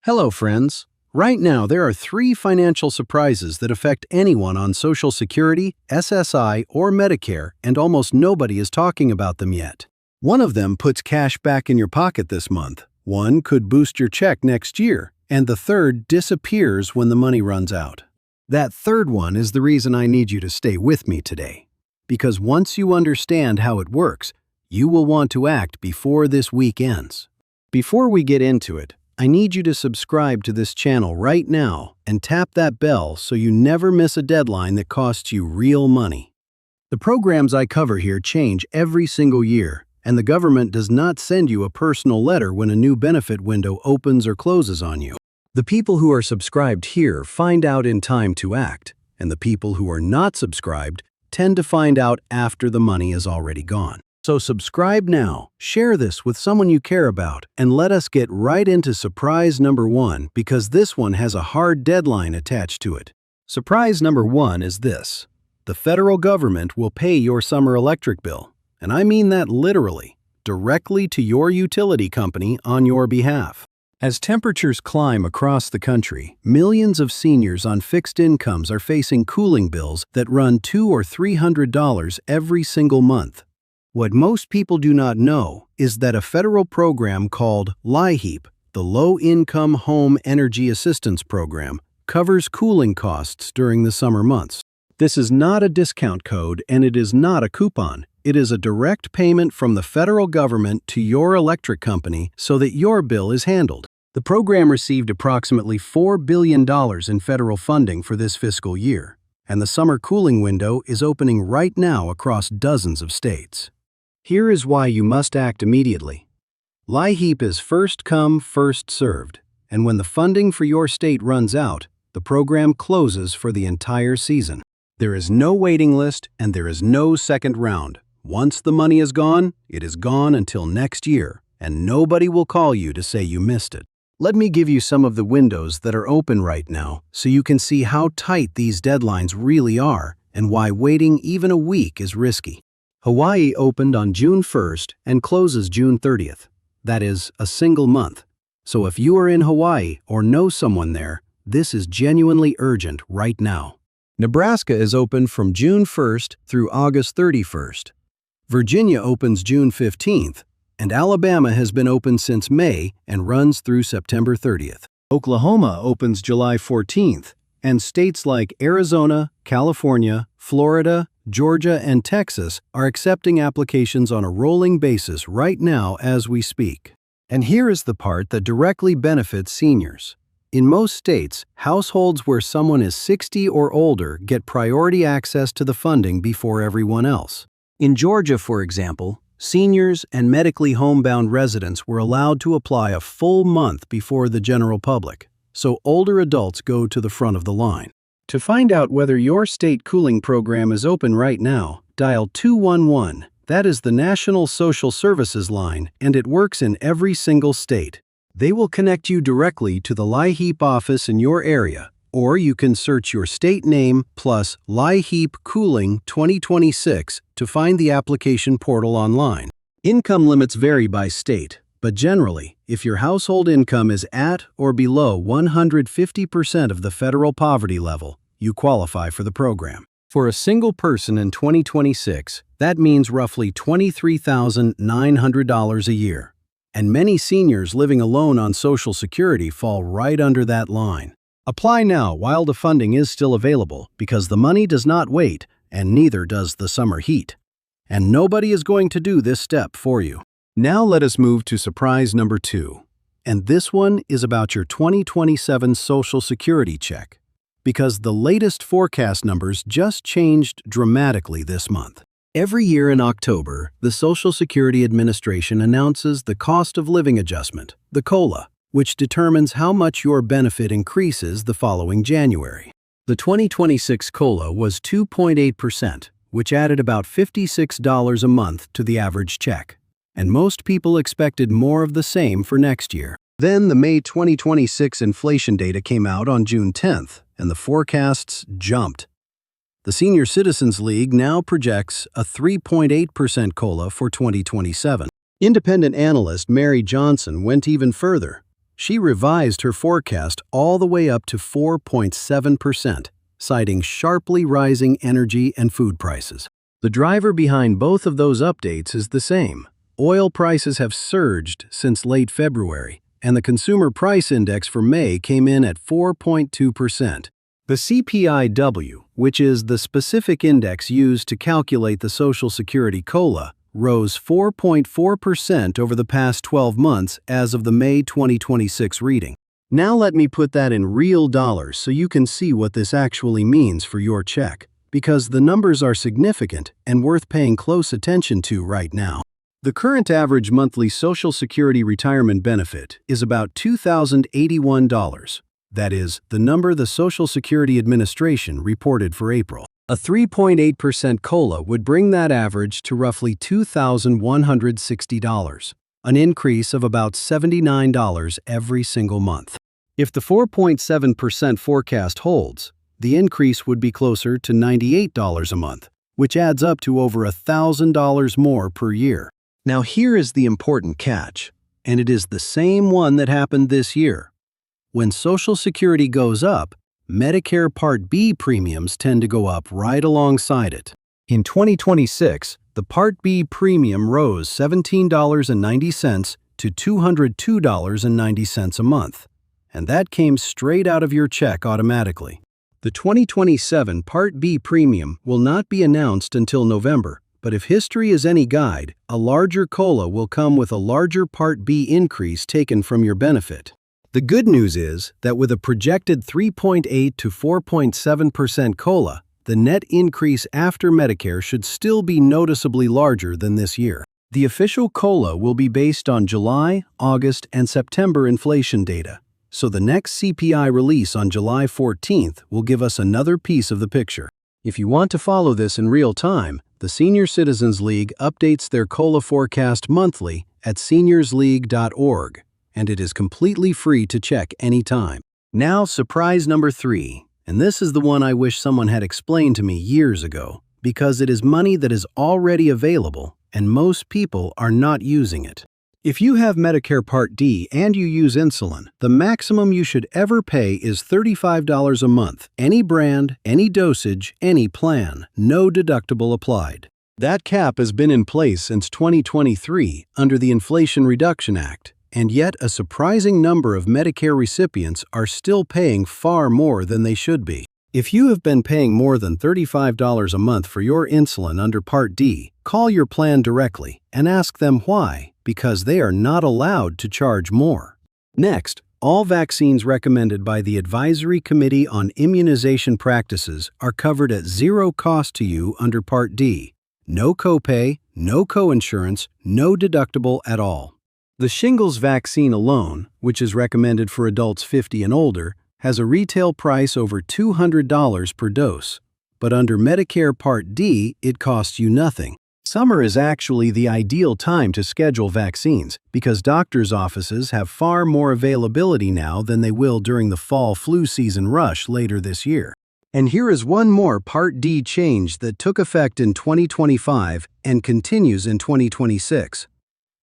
Hello, friends. Right now, there are three financial surprises that affect anyone on Social Security, SSI, or Medicare, and almost nobody is talking about them yet. One of them puts cash back in your pocket this month, one could boost your check next year, and the third disappears when the money runs out. That third one is the reason I need you to stay with me today. Because once you understand how it works, you will want to act before this week ends. Before we get into it, I need you to subscribe to this channel right now and tap that bell so you never miss a deadline that costs you real money. The programs I cover here change every single year, and the government does not send you a personal letter when a new benefit window opens or closes on you. The people who are subscribed here find out in time to act, and the people who are not subscribed tend to find out after the money is already gone. So subscribe now, share this with someone you care about, and let us get right into surprise number one because this one has a hard deadline attached to it. Surprise number one is this. The federal government will pay your summer electric bill, and I mean that literally, directly to your utility company on your behalf. As temperatures climb across the country, millions of seniors on fixed incomes are facing cooling bills that run $200 or $300 every single month. What most people do not know is that a federal program called LIHEAP, the Low-Income Home Energy Assistance Program, covers cooling costs during the summer months. This is not a discount code and it is not a coupon. It is a direct payment from the federal government to your electric company so that your bill is handled. The program received approximately $4 billion in federal funding for this fiscal year, and the summer cooling window is opening right now across dozens of states. Here is why you must act immediately. LIHEAP is first come, first served, and when the funding for your state runs out, the program closes for the entire season. There is no waiting list and there is no second round. Once the money is gone, it is gone until next year, and nobody will call you to say you missed it. Let me give you some of the windows that are open right now so you can see how tight these deadlines really are and why waiting even a week is risky. Hawaii opened on June 1st and closes June 30th. That is a single month. So if you are in Hawaii or know someone there, this is genuinely urgent right now. Nebraska is open from June 1st through August 31st. Virginia opens June 15th, and Alabama has been open since May and runs through September 30th. Oklahoma opens July 14th, and states like Arizona, California, Florida, Georgia, and Texas are accepting applications on a rolling basis right now as we speak. And here is the part that directly benefits seniors. In most states, households where someone is 60 or older get priority access to the funding before everyone else. In Georgia, for example, seniors and medically homebound residents were allowed to apply a full month before the general public, so older adults go to the front of the line. To find out whether your state cooling program is open right now, dial 211. That is the National Social Services line, and it works in every single state. They will connect you directly to the LIHEAP office in your area, or you can search your state name plus LIHEAP Cooling 2026 to find the application portal online. Income limits vary by state, but generally, if your household income is at or below 150% of the federal poverty level, you qualify for the program. For a single person in 2026, that means roughly $23,900 a year. And many seniors living alone on Social Security fall right under that line. Apply now while the funding is still available because the money does not wait and neither does the summer heat. And nobody is going to do this step for you. Now let us move to surprise number two. And this one is about your 2027 Social Security check, because the latest forecast numbers just changed dramatically this month. Every year in October, the Social Security Administration announces the cost of living adjustment, the COLA, which determines how much your benefit increases the following January. The 2026 COLA was 2.8%, which added about $56 a month to the average check. And most people expected more of the same for next year. Then the May 2026 inflation data came out on June 10th, and the forecasts jumped. The Senior Citizens League now projects a 3.8% COLA for 2027. Independent analyst Mary Johnson went even further. She revised her forecast all the way up to 4.7%, citing sharply rising energy and food prices. The driver behind both of those updates is the same. Oil prices have surged since late February, and the Consumer Price Index for May came in at 4.2%. The CPI-W, which is the specific index used to calculate the Social Security COLA, rose 4.4% over the past 12 months as of the May 2026 reading. Now let me put that in real dollars so you can see what this actually means for your check, because the numbers are significant and worth paying close attention to right now. The current average monthly Social Security retirement benefit is about $2,081. That is, the number the Social Security Administration reported for April. A 3.8% COLA would bring that average to roughly $2,160, an increase of about $79 every single month. If the 4.7% forecast holds, the increase would be closer to $98 a month, which adds up to over $1,000 more per year. Now here is the important catch, and it is the same one that happened this year. When Social Security goes up, Medicare Part B premiums tend to go up right alongside it. In 2026, the Part B premium rose $17.90 to $202.90 a month, and that came straight out of your check automatically. The 2027 Part B premium will not be announced until November, but if history is any guide, a larger COLA will come with a larger Part B increase taken from your benefit. The good news is that with a projected 3.8 to 4.7% COLA, the net increase after Medicare should still be noticeably larger than this year. The official COLA will be based on July, August, and September inflation data, so the next CPI release on July 14th will give us another piece of the picture. If you want to follow this in real time, the Senior Citizens League updates their COLA forecast monthly at seniorsleague.org. and it is completely free to check anytime. Now, surprise number 3, and this is the one I wish someone had explained to me years ago, because it is money that is already available and most people are not using it. If you have Medicare Part D and you use insulin, the maximum you should ever pay is $35 a month, any brand, any dosage, any plan, no deductible applied. That cap has been in place since 2023 under the Inflation Reduction Act. And yet a surprising number of Medicare recipients are still paying far more than they should be. If you have been paying more than $35 a month for your insulin under Part D, call your plan directly and ask them why, because they are not allowed to charge more. Next, all vaccines recommended by the Advisory Committee on Immunization Practices are covered at zero cost to you under Part D. No copay, no coinsurance, no deductible at all. The Shingles vaccine alone, which is recommended for adults 50 and older, has a retail price over $200 per dose. But under Medicare Part D, it costs you nothing. Summer is actually the ideal time to schedule vaccines because doctors' offices have far more availability now than they will during the fall flu season rush later this year. And here is one more Part D change that took effect in 2025 and continues in 2026.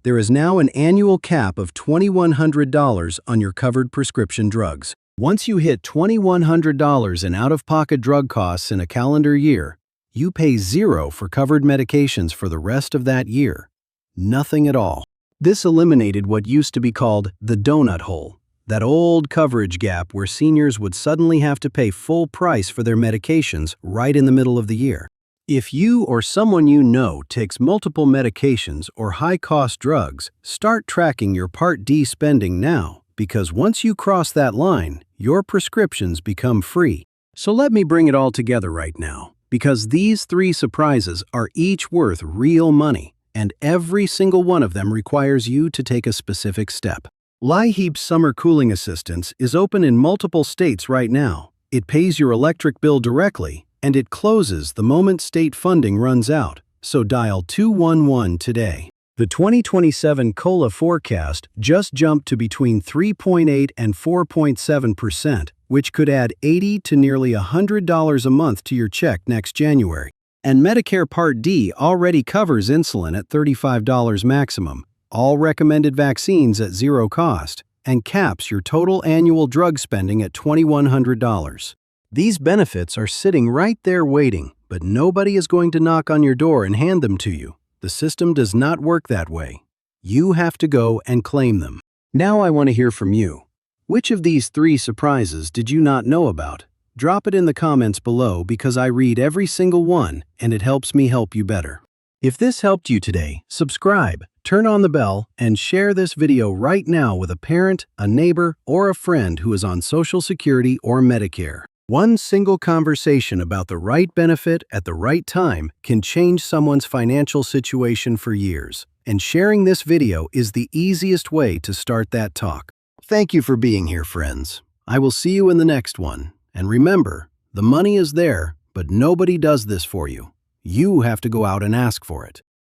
There is now an annual cap of $2,100 on your covered prescription drugs. Once you hit $2,100 in out-of-pocket drug costs in a calendar year, you pay zero for covered medications for the rest of that year. Nothing at all. This eliminated what used to be called the donut hole, that old coverage gap where seniors would suddenly have to pay full price for their medications right in the middle of the year. If you or someone you know takes multiple medications or high-cost drugs, start tracking your Part D spending now, because once you cross that line, your prescriptions become free. So let me bring it all together right now, because these 3 surprises are each worth real money, and every single one of them requires you to take a specific step. LIHEAP's Summer Cooling Assistance is open in multiple states right now. It pays your electric bill directly, and it closes the moment state funding runs out, so dial 211 today. The 2027 COLA forecast just jumped to between 3.8 and 4.7%, which could add $80 to nearly $100 a month to your check next January. And Medicare Part D already covers insulin at $35 maximum, all recommended vaccines at zero cost, and caps your total annual drug spending at $2,100. These benefits are sitting right there waiting, but nobody is going to knock on your door and hand them to you. The system does not work that way. You have to go and claim them. Now I want to hear from you. Which of these 3 surprises did you not know about? Drop it in the comments below because I read every single one and it helps me help you better. If this helped you today, subscribe, turn on the bell, and share this video right now with a parent, a neighbor, or a friend who is on Social Security or Medicare. One single conversation about the right benefit at the right time can change someone's financial situation for years, and sharing this video is the easiest way to start that talk. Thank you for being here, friends. I will see you in the next one. And remember, the money is there, but nobody does this for you. You have to go out and ask for it.